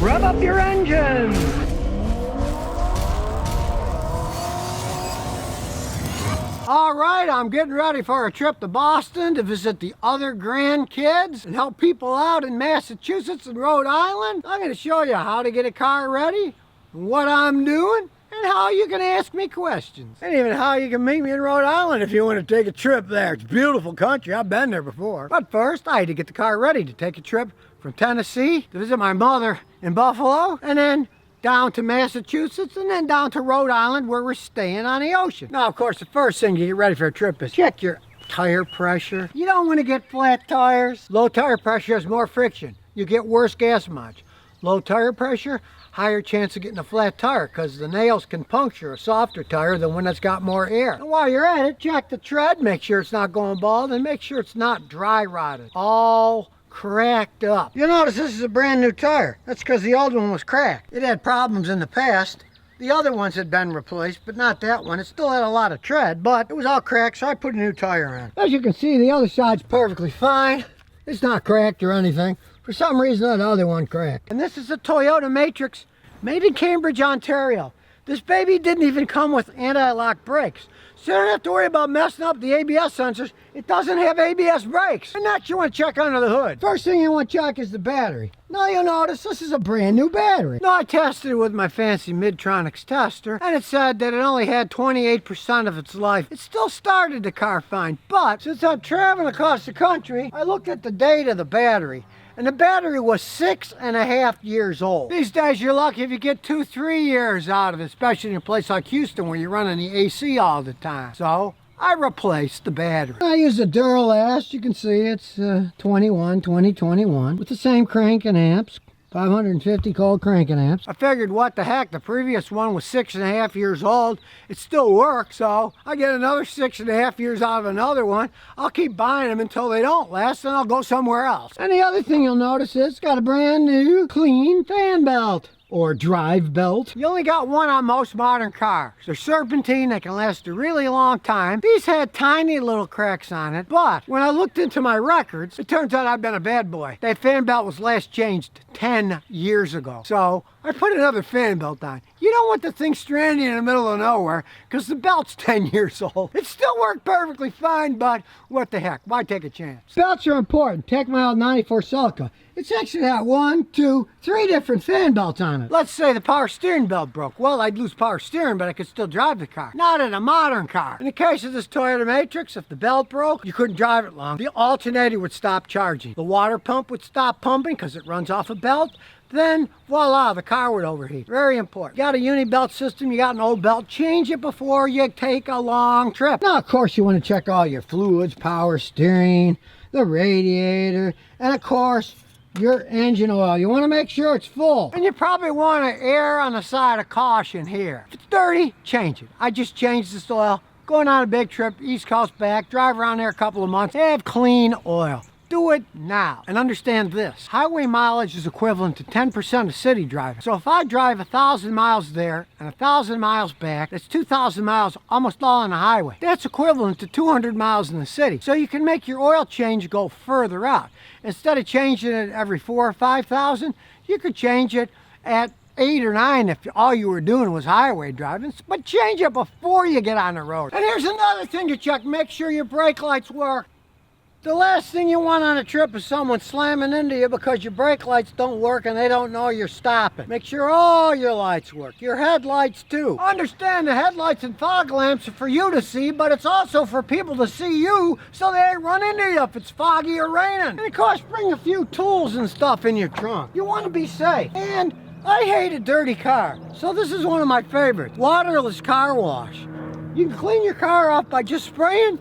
Rev up your engines! All right, I'm getting ready for a trip to Boston to visit the other grandkids and help people out in Massachusetts and Rhode Island. I'm going to show you how to get a car ready, what I'm doing, and how you can ask me questions. And even how you can meet me in Rhode Island if you want to take a trip there. It's a beautiful country. I've been there before. But first, I had to get the car ready to take a trip from Tennessee to visit my mother in Buffalo, and then down to Massachusetts, and then down to Rhode Island where we're staying on the ocean. Now, of course, the first thing you get ready for a trip is check your tire pressure. You don't want to get flat tires. Low tire pressure has more friction. You get worse gas mileage. Low tire pressure, higher chance of getting a flat tire because the nails can puncture a softer tire than one that's got more air. And while you're at it, check the tread, make sure it's not going bald, and make sure it's not dry rotted. All cracked up. You'll notice this is a brand new tire. That's because the old one was cracked. It had problems in the past. The other ones had been replaced, but not that one. It still had a lot of tread, but it was all cracked, so I put a new tire on. As you can see, the other side's perfectly fine. It's not cracked or anything. For some reason, the other one cracked. And this is a Toyota Matrix made in Cambridge, Ontario. This baby didn't even come with anti-lock brakes. So you don't have to worry about messing up the ABS sensors. It doesn't have ABS brakes. And next you want to check under the hood. First thing you want to check is the battery. Now you'll notice this is a brand new battery. Now I tested it with my fancy Midtronics tester, and it said that it only had 28% of its life. It still started the car fine, but since I'm traveling across the country, I looked at the date of the battery. And the battery was 6.5 years old. These days you're lucky if you get 2-3 years out of it, especially in a place like Houston where you're running the AC all the time. So I replaced the battery. I used a Duralast. You can see it's 2021 with the same cranking amps. 550 cold cranking amps. I figured what the heck, the previous one was 6.5 years old. It still works, so I get another 6.5 years out of another one. I'll keep buying them until they don't last, then I'll go somewhere else. And the other thing you'll notice is it's got a brand new clean fan belt. Or drive belt. You only got one on most modern cars. They're serpentine, they can last a really long time. These had tiny little cracks on it, but when I looked into my records, it turns out I've been a bad boy. That fan belt was last changed 10 years ago. So I put another fan belt on. You don't want the thing stranded in the middle of nowhere because the belt's 10 years old. It still worked perfectly fine, but what the heck, why take a chance? Belts are important. Take my old 94 Celica. It's actually got 1, 2, 3 different fan belts on it. Let's say the power steering belt broke. Well, I'd lose power steering, but I could still drive the car. Not in a modern car. In the case of this Toyota Matrix, if the belt broke, you couldn't drive it long. The alternator would stop charging. The water pump would stop pumping because it runs off a belt. Then, voila, the car would overheat. Very important. You got a uni-belt system, you got an old belt, change it before you take a long trip. Now, of course, you want to check all your fluids, power steering, the radiator, and of course, your engine oil. You want to make sure it's full. And you probably want to err on the side of caution here. If it's dirty, change it. I just changed this oil. Going on a big trip, East Coast back, drive around there a couple of months, have clean oil. Do it now. And understand this. Highway mileage is equivalent to 10% of city driving. So if I drive 1,000 miles there and 1,000 miles back, that's 2,000 miles almost all on the highway. That's equivalent to 200 miles in the city. So you can make your oil change go further out. Instead of changing it every 4,000 or 5,000, you could change it at 8 or 9 if all you were doing was highway driving, but change it before you get on the road. And here's another thing to check. Make sure your brake lights work. The last thing you want on a trip is someone slamming into you because your brake lights don't work and they don't know you're stopping. Make sure all your lights work, your headlights too. Understand the headlights and fog lamps are for you to see, but it's also for people to see you so they ain't run into you if it's foggy or raining. And of course, bring a few tools and stuff in your trunk. You want to be safe. And I hate a dirty car, so this is one of my favorites. Waterless car wash. You can clean your car off by just spraying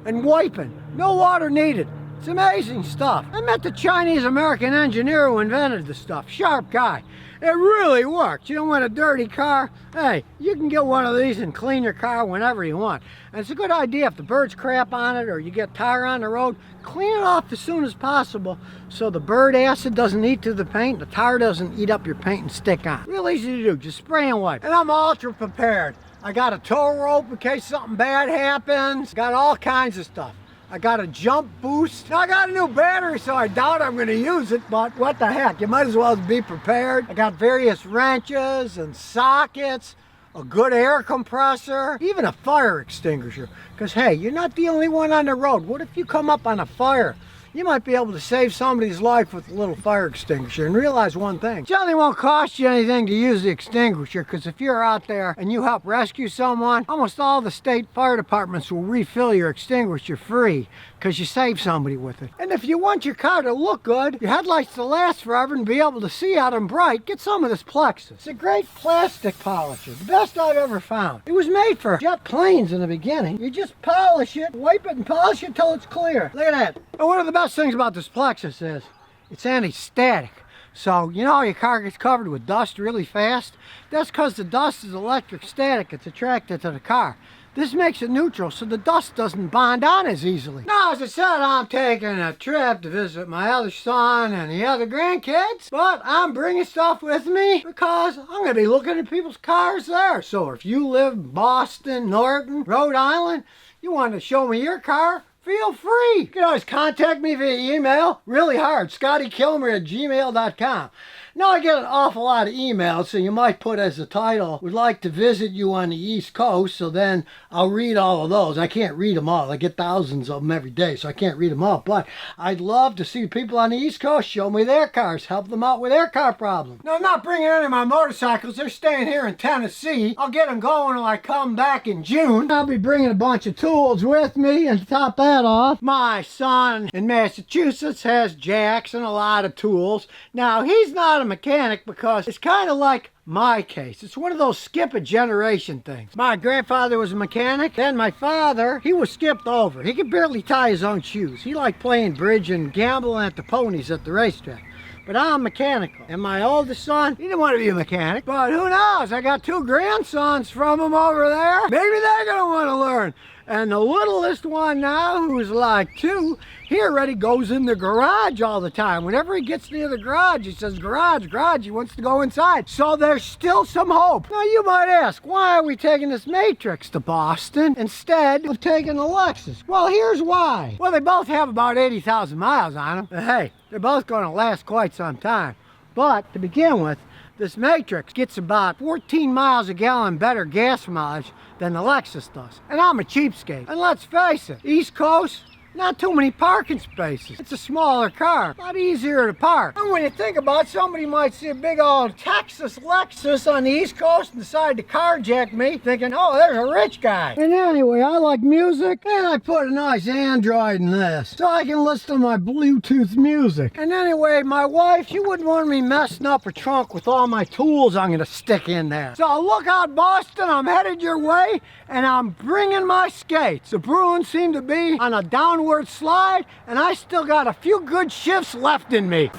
and wiping. No water needed. It's amazing stuff. I met the Chinese-American engineer who invented the stuff. Sharp guy. It really works. You don't want a dirty car? Hey, you can get one of these and clean your car whenever you want. And it's a good idea if the birds crap on it or you get tire on the road, clean it off as soon as possible so the bird acid doesn't eat to the paint, the tire doesn't eat up your paint and stick on. Real easy to do. Just spray and wipe. And I'm ultra prepared. I got a tow rope in case something bad happens. Got all kinds of stuff. I got a jump boost. Now I got a new battery, so I doubt I'm gonna use it, but what the heck, you might as well be prepared. I got various wrenches and sockets, a good air compressor, even a fire extinguisher. Because hey, you're not the only one on the road. What if you come up on a fire? You might be able to save somebody's life with a little fire extinguisher. And realize one thing, it generally won't cost you anything to use the extinguisher, because if you're out there and you help rescue someone, almost all the state fire departments will refill your extinguisher free because you saved somebody with it. And if you want your car to look good, your headlights to last forever and be able to see out and bright, get some of this Plexus. It's a great plastic polisher, the best I've ever found. It was made for jet planes in the beginning. You just polish it, wipe it and polish it till it's clear. Look at that. And one of the best things about this Plexus is it's anti-static. So, you know how your car gets covered with dust really fast? That's because the dust is electric static. It's attracted to the car. This makes it neutral so the dust doesn't bond on as easily. Now, as I said, I'm taking a trip to visit my other son and the other grandkids, but I'm bringing stuff with me because I'm going to be looking at people's cars there. So if you live in Boston, Norton, Rhode Island, you want to show me your car, feel free. You can always contact me via email, really hard, scottykilmer@gmail.com. Now I get an awful lot of emails, so you might put as a title, would like to visit you on the East Coast, so then I'll read all of those. I can't read them all. I get thousands of them every day, so I can't read them all. But I'd love to see people on the East Coast show me their cars, help them out with their car problems. Now, I'm not bringing any of my motorcycles. They're staying here in Tennessee. I'll get them going when I come back in June. I'll be bringing a bunch of tools with me, and to top that off, my son in Massachusetts has jacks and a lot of tools. Now, he's not a mechanic because it's kind of like my case. It's one of those skip a generation things. My grandfather was a mechanic, then my father, he was skipped over. He could barely tie his own shoes. He liked playing bridge and gambling at the ponies at the racetrack. But I'm mechanical. And my oldest son, he didn't want to be a mechanic. But who knows? I got 2 grandsons from him over there. Maybe they're going to want to learn. And the littlest one now, who's like 2, he already goes in the garage all the time. Whenever he gets near the garage, he says, garage, garage. He wants to go inside. So there's still some hope. Now you might ask, why are we taking this Matrix to Boston instead of taking the Lexus? Well, here's why. Well, they both have about 80,000 miles on them. But hey, they're both going to last quite some time. But to begin with, this Matrix gets about 14 miles a gallon better gas mileage than the Lexus does. And I'm a cheapskate. And let's face it, East Coast, not too many parking spaces. It's a smaller car, a lot easier to park. And when you think about it, somebody might see a big old Texas Lexus on the East Coast and decide to carjack me, thinking, oh, there's a rich guy. And anyway, I like music, and I put a nice Android in this, so I can listen to my Bluetooth music. And anyway, my wife, she wouldn't want me messing up her trunk with all my tools I'm gonna stick in there. So look out, Boston, I'm headed your way, and I'm bringing my skates. The Bruins seem to be on a downward slide, and I still got a few good shifts left in me.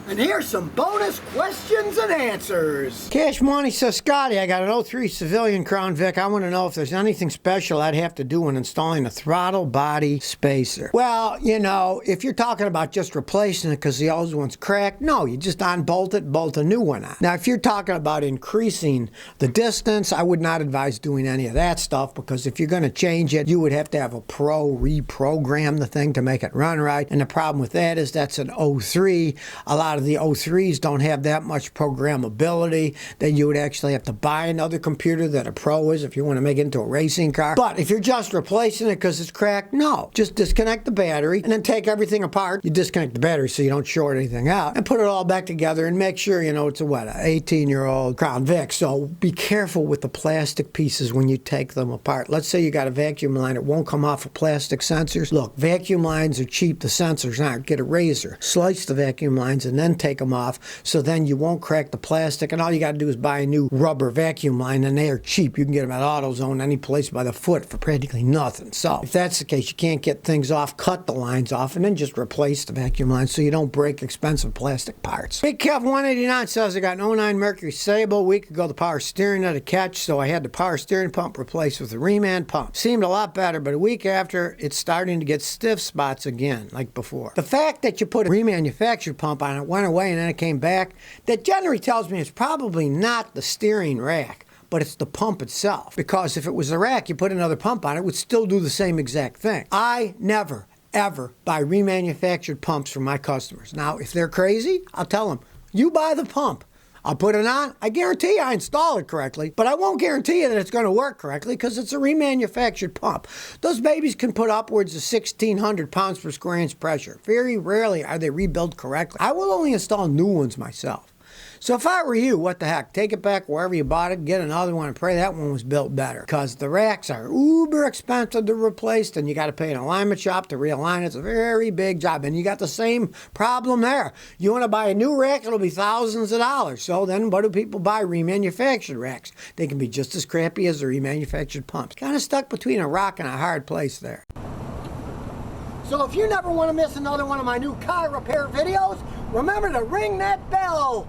And here's some bonus questions and answers. Cash Money says, Scotty, I got an 03 civilian Crown Vic. I want to know if there's anything special I'd have to do when installing a throttle body spacer. Well, you know, if you're talking about just replacing it because the old one's cracked, no, you just unbolt it, bolt a new one on. Now, if you're talking about increasing the distance, I would not advise doing any of that stuff, because if you're going to change it, you would have to have a pro reprogram the thing to make it run right. And the problem with that is that's an 03. A lot of the 03s don't have that much programmability. Then you would actually have to buy another computer that a pro is if you want to make it into a racing car. But if you're just replacing it because it's cracked, no. Just disconnect the battery and then take everything apart. You disconnect the battery so you don't short anything out and put it all back together and make sure, you know, it's a what, an 18-year-old Crown Vic. So be careful with the plastic pieces when you take them apart. Let's say you got a vacuum line. It won't come off of plastic sensors. Look, vacuum lines are cheap. The sensors aren't. Get a razor. Slice the vacuum lines and then take them off, so then you won't crack the plastic, and all you got to do is buy a new rubber vacuum line, and they are cheap. You can get them at AutoZone, any place by the foot, for practically nothing. So if that's the case, you can't get things off, cut the lines off, and then just replace the vacuum lines so you don't break expensive plastic parts. Big Kev 189 says, I got an 09 Mercury Sable. A week ago, the power steering had a catch, so I had the power steering pump replaced with a reman pump. Seemed a lot better, but a week after, it's starting to get stiff spots again, like before. The fact that you put a remanufactured pump on it went away and then it came back, that generally tells me it's probably not the steering rack, but it's the pump itself. Because if it was the rack, you put another pump on it, it would still do the same exact thing. I never, ever buy remanufactured pumps from my customers. Now, if they're crazy, I'll tell them, you buy the pump. I'll put it on. I guarantee I install it correctly, but I won't guarantee you that it's going to work correctly because it's a remanufactured pump. Those babies can put upwards of 1,600 pounds per square inch pressure. Very rarely are they rebuilt correctly. I will only install new ones myself. So if I were you, what the heck, take it back wherever you bought it, get another one, and pray that one was built better. Because the racks are uber expensive to replace, and you got to pay an alignment shop to realign it. It's a very big job, and you got the same problem there. You want to buy a new rack, it'll be thousands of dollars. So then what do people buy? Remanufactured racks. They can be just as crappy as the remanufactured pumps. Kind of stuck between a rock and a hard place there. So if you never want to miss another one of my new car repair videos, remember to ring that bell.